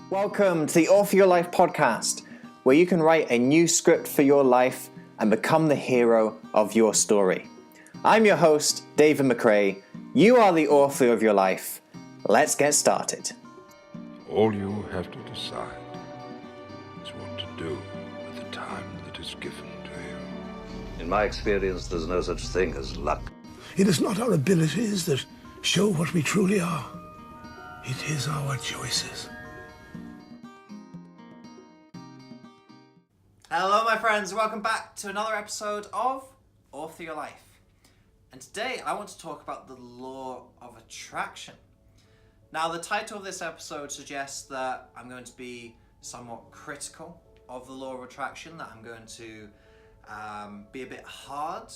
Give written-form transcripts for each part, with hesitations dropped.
Welcome to the Author Your Life podcast, where you can write a new script for your life and become the hero of your story. I'm your host, David McRae. You are the author of your life. Let's get started. All you have to decide is what to do with the time that is given to you. In my experience, there's no such thing as luck. It is not our abilities that show what we truly are. It is our choices. Hello, my friends. Welcome back to another episode of Author Your Life. And today I want to talk about the law of attraction. Now, the title of this episode suggests that I'm going to be somewhat critical of the law of attraction, that I'm going to be a bit hard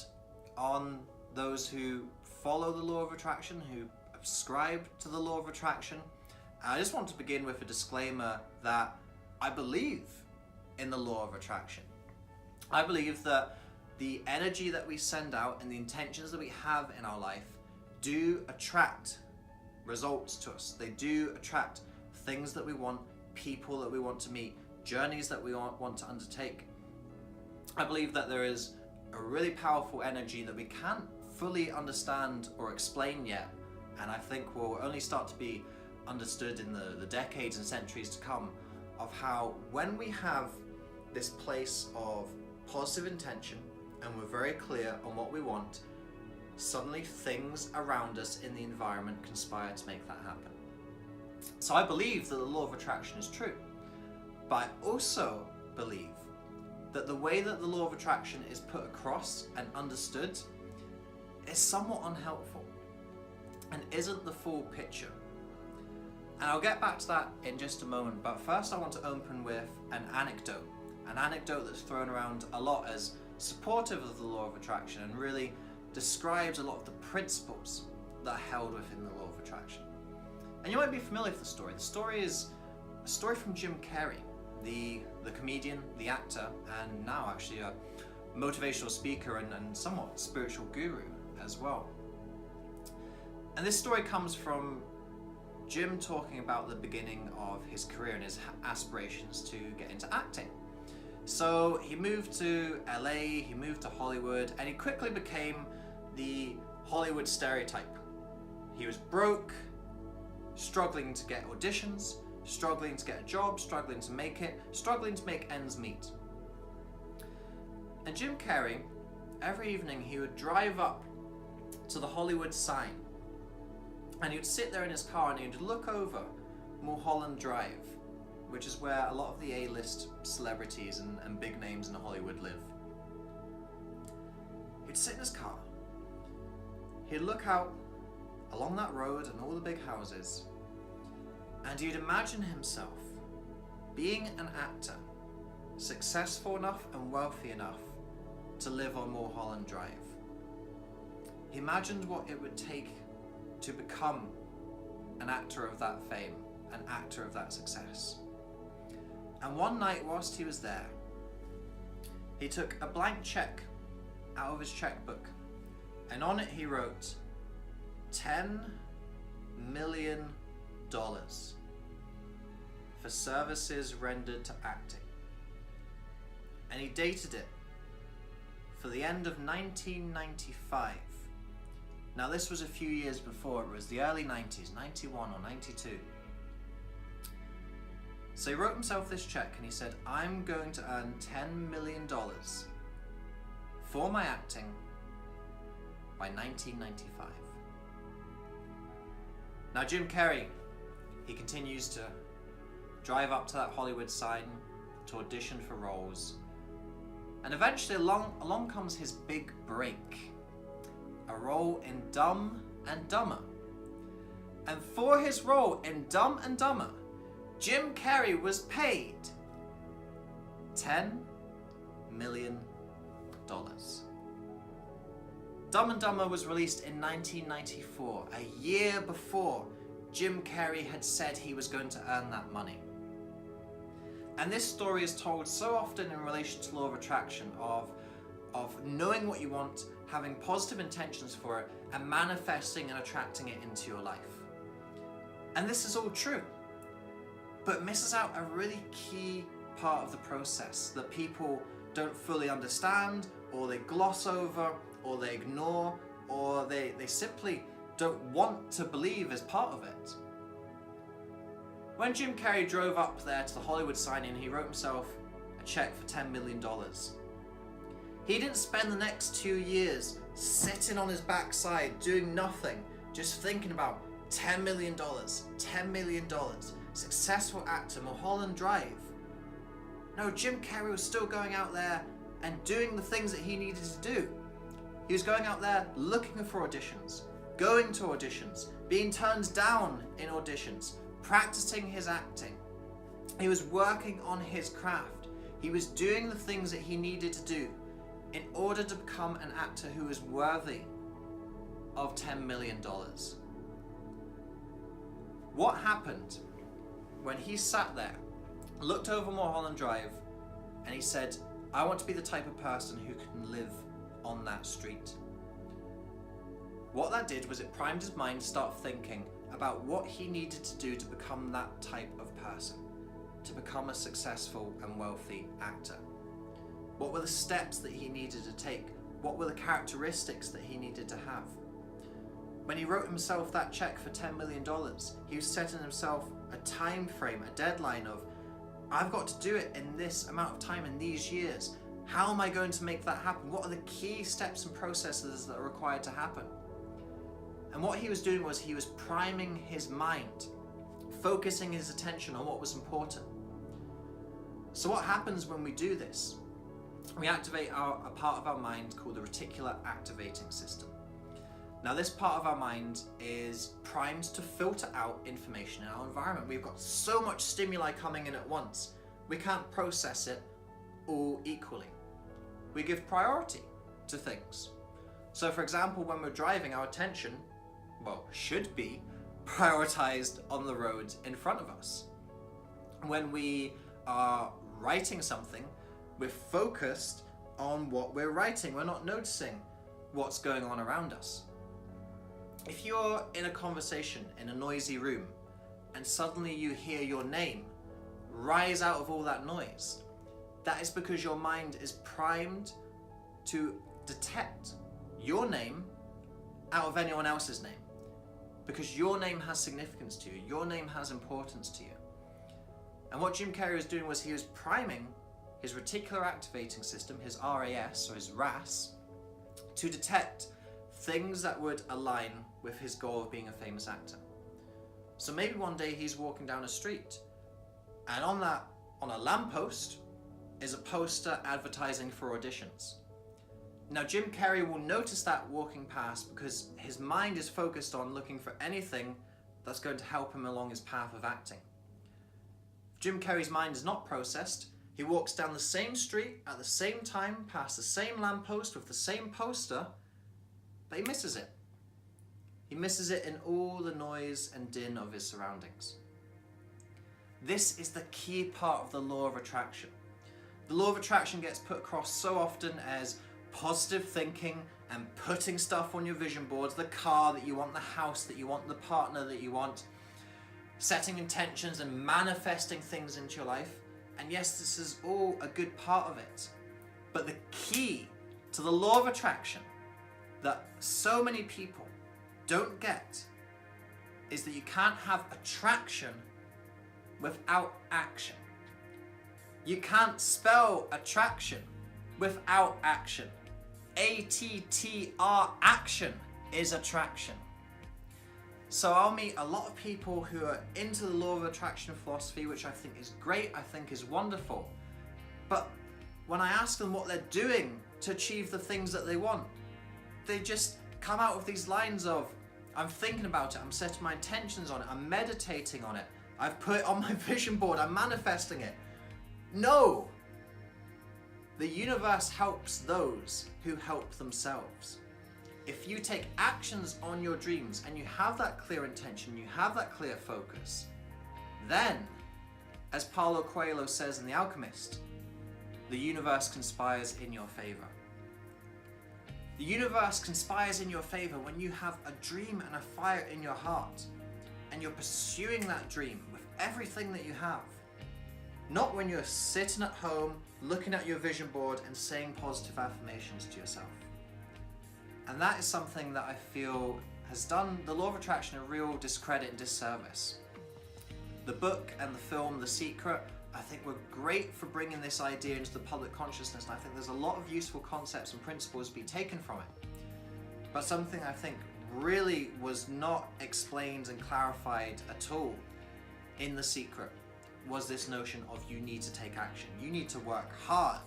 on those who follow the law of attraction, who subscribe to the law of attraction. I just want to begin with a disclaimer that I believe in the law of attraction. I believe that the energy that we send out and the intentions that we have in our life do attract results to us. They do attract things that we want, people that we want to meet, journeys that we want to undertake. I believe that there is a really powerful energy that we can't fully understand or explain yet, and I think will only start to be understood in the decades and centuries to come, of how when we have this place of positive intention and we're very clear on what we want, suddenly things around us in the environment conspire to make that happen. So I believe that the law of attraction is true, but I also believe that the way that the law of attraction is put across and understood is somewhat unhelpful and isn't the full picture. And I'll get back to that in just a moment, but first I want to open with an anecdote that's thrown around a lot as supportive of the law of attraction and really describes a lot of the principles that are held within the law of attraction. And you might be familiar with the story. The story is a story from Jim Carrey, the comedian, the actor, and now actually a motivational speaker and somewhat spiritual guru as well. And this story comes from Jim talking about the beginning of his career and his aspirations to get into acting. So he moved to LA, he moved to Hollywood, and he quickly became the Hollywood stereotype. He was broke, struggling to get auditions, struggling to get a job, struggling to make it, struggling to make ends meet. And Jim Carrey, every evening he would drive up to the Hollywood sign and he would sit there in his car and he would look over Mulholland Drive, which is where a lot of the A-list celebrities and big names in Hollywood live. He'd sit in his car, he'd look out along that road and all the big houses, and he'd imagine himself being an actor, successful enough and wealthy enough to live on Mulholland Drive. He imagined what it would take to become an actor of that fame, an actor of that success. And one night whilst he was there, he took a blank check out of his checkbook, and on it he wrote $10 million for services rendered to acting. And he dated it for the end of 1995. Now this was a few years before, it was the early 90s, 91 or 92. So he wrote himself this check and he said, I'm going to earn $10 million for my acting by 1995. Now Jim Carrey, he continues to drive up to that Hollywood sign to audition for roles. And eventually along comes his big break, a role in Dumb and Dumber. And for his role in Dumb and Dumber, Jim Carrey was paid $10 million. Dumb and Dumber was released in 1994, a year before Jim Carrey had said he was going to earn that money. And this story is told so often in relation to law of attraction, of knowing what you want, having positive intentions for it, and manifesting and attracting it into your life. And this is all true. but misses out a really key part of the process that people don't fully understand, or they gloss over, or they ignore, or they simply don't want to believe as part of it. When Jim Carrey drove up there to the Hollywood signing, he wrote himself a check for $10 million. He didn't spend the next 2 years sitting on his backside doing nothing, just thinking about $10 million, $10 million, successful actor, Mulholland Drive. No, Jim Carrey was still going out there and doing the things that he needed to do. He was going out there looking for auditions, going to auditions, being turned down in auditions, practicing his acting. He was working on his craft. He was doing the things that he needed to do in order to become an actor who was worthy of $10 million. What happened when he sat there, looked over Mulholland Drive, and he said, I want to be the type of person who can live on that street? What that did was it primed his mind to start thinking about what he needed to do to become that type of person, to become a successful and wealthy actor. What were the steps that he needed to take? What were the characteristics that he needed to have? When he wrote himself that check for $10 million, he was setting himself a time frame, a deadline of, I've got to do it in this amount of time, in these years. How am I going to make that happen? What are the key steps and processes that are required to happen? And what he was doing was he was priming his mind, focusing his attention on what was important. So what happens when we do this? We activate a part of our mind called the reticular activating system. Now this part of our mind is primed to filter out information in our environment. We've got so much stimuli coming in at once. We can't process it all equally. We give priority to things. So for example, when we're driving, our attention, should be prioritized on the road in front of us. When we are writing something, we're focused on what we're writing. We're not noticing what's going on around us. If you're in a conversation in a noisy room and suddenly you hear your name rise out of all that noise, that is because your mind is primed to detect your name out of anyone else's name. Because your name has significance to you, your name has importance to you. And what Jim Carrey was doing was he was priming his reticular activating system, his RAS or his RAS, to detect things that would align with his goal of being a famous actor. So maybe one day he's walking down a street, and on a lamppost is a poster advertising for auditions. Now Jim Carrey will notice that walking past because his mind is focused on looking for anything that's going to help him along his path of acting. If Jim Carrey's mind is not processed, he walks down the same street at the same time, past the same lamppost with the same poster, but he misses it. He misses it in all the noise and din of his surroundings. This is the key part of the law of attraction. The law of attraction gets put across so often as positive thinking and putting stuff on your vision boards, the car that you want, the house that you want, the partner that you want, setting intentions and manifesting things into your life. And yes, this is all a good part of it. But the key to the law of attraction that so many people don't get is that you can't have attraction without action. You can't spell attraction without action. A-T-T-R, action is attraction. So I'll meet a lot of people who are into the law of attraction philosophy, which I think is great, I think is wonderful. But when I ask them what they're doing to achieve the things that they want, they just come out with these lines of, I'm thinking about it, I'm setting my intentions on it, I'm meditating on it, I've put it on my vision board, I'm manifesting it. No! The universe helps those who help themselves. If you take actions on your dreams and you have that clear intention, you have that clear focus, then, as Paulo Coelho says in The Alchemist, the universe conspires in your favor. The universe conspires in your favor when you have a dream and a fire in your heart, and you're pursuing that dream with everything that you have. Not when you're sitting at home, looking at your vision board and saying positive affirmations to yourself. And that is something that I feel has done the law of attraction a real discredit and disservice. The book and the film, The Secret, I think were great for bringing this idea into the public consciousness, and I think there's a lot of useful concepts and principles to be taken from it. But something I think really was not explained and clarified at all in The Secret was this notion of you need to take action. You need to work hard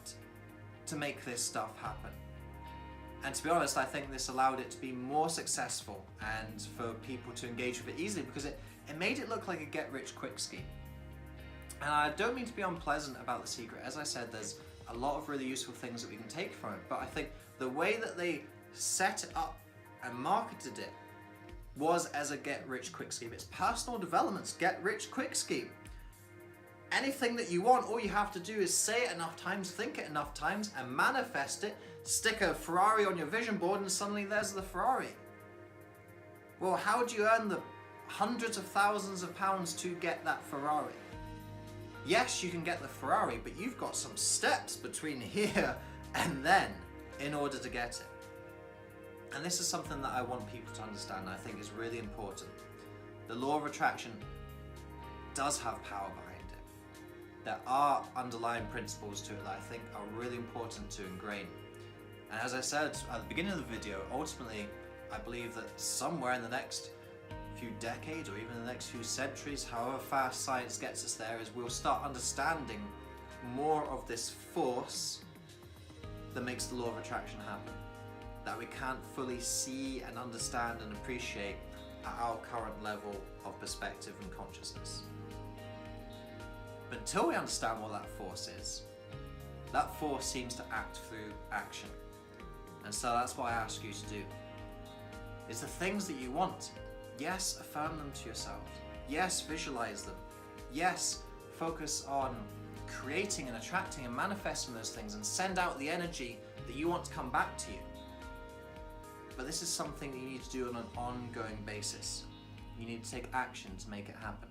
to make this stuff happen. And to be honest, I think this allowed it to be more successful and for people to engage with it easily, because it made it look like a get-rich-quick scheme. And I don't mean to be unpleasant about The Secret. As I said, there's a lot of really useful things that we can take from it, but I think the way that they set it up and marketed it was as a get-rich-quick scheme. It's personal development's get-rich-quick scheme. Anything that you want, all you have to do is say it enough times, think it enough times, and manifest it. Stick a Ferrari on your vision board and suddenly there's the Ferrari. Well, how do you earn the hundreds of thousands of pounds to get that Ferrari? Yes, you can get the Ferrari, but you've got some steps between here and then in order to get it. And this is something that I want people to understand, I think is really important. The law of attraction does have power behind it. There are underlying principles to it that I think are really important to ingrain. And as I said at the beginning of the video, ultimately, I believe that somewhere in the next few decades or even the next few centuries, however fast science gets us there, is we'll start understanding more of this force that makes the law of attraction happen, that we can't fully see and understand and appreciate at our current level of perspective and consciousness. But until we understand what that force is, that force seems to act through action. And so that's what I ask you to do. Is the things that you want, yes, affirm them to yourselves. Yes, visualize them. Yes, focus on creating and attracting and manifesting those things and send out the energy that you want to come back to you. But this is something that you need to do on an ongoing basis. You need to take action to make it happen.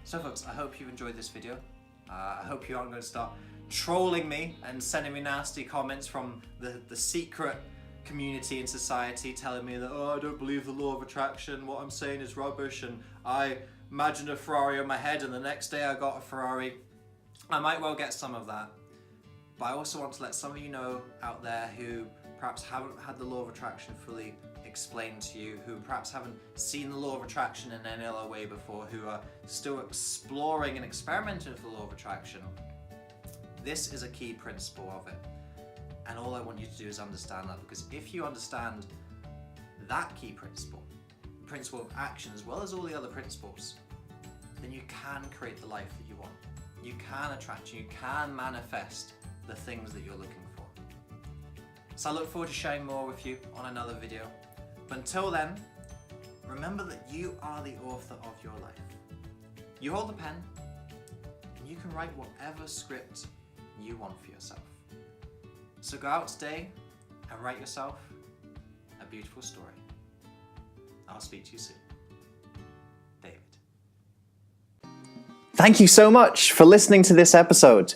So folks, I hope you've enjoyed this video. I hope you aren't going to start trolling me and sending me nasty comments from the secret community in society telling me that, oh, I don't believe the law of attraction, what I'm saying is rubbish, and I imagined a Ferrari on my head and the next day I got a Ferrari. I might well get some of that, but I also want to let some of you know out there who perhaps haven't had the law of attraction fully explained to you, who perhaps haven't seen the law of attraction in any other way before, who are still exploring and experimenting with the law of attraction. This is a key principle of it. And all I want you to do is understand that, because if you understand that key principle, the principle of action as well as all the other principles, then you can create the life that you want. You can attract, you can manifest the things that you're looking for. So I look forward to sharing more with you on another video. But until then, remember that you are the author of your life. You hold the pen, and you can write whatever script you want for yourself. So go out today and write yourself a beautiful story. I'll speak to you soon. David. Thank you so much for listening to this episode.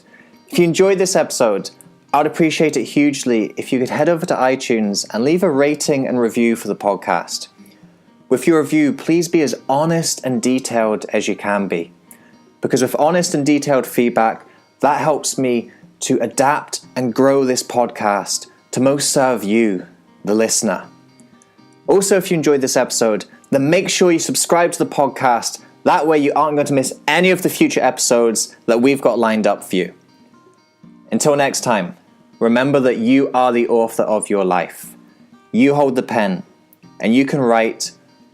If you enjoyed this episode, I would appreciate it hugely if you could head over to iTunes and leave a rating and review for the podcast. With your review, please be as honest and detailed as you can be, because with honest and detailed feedback, that helps me to adapt and grow this podcast to most serve you, the listener. Also, if you enjoyed this episode, then make sure you subscribe to the podcast. That way you aren't going to miss any of the future episodes that we've got lined up for you. Until next time, remember that you are the author of your life. You hold the pen, and you can write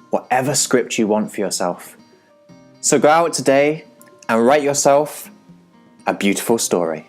whatever script you want for yourself. So go out today and write yourself a beautiful story.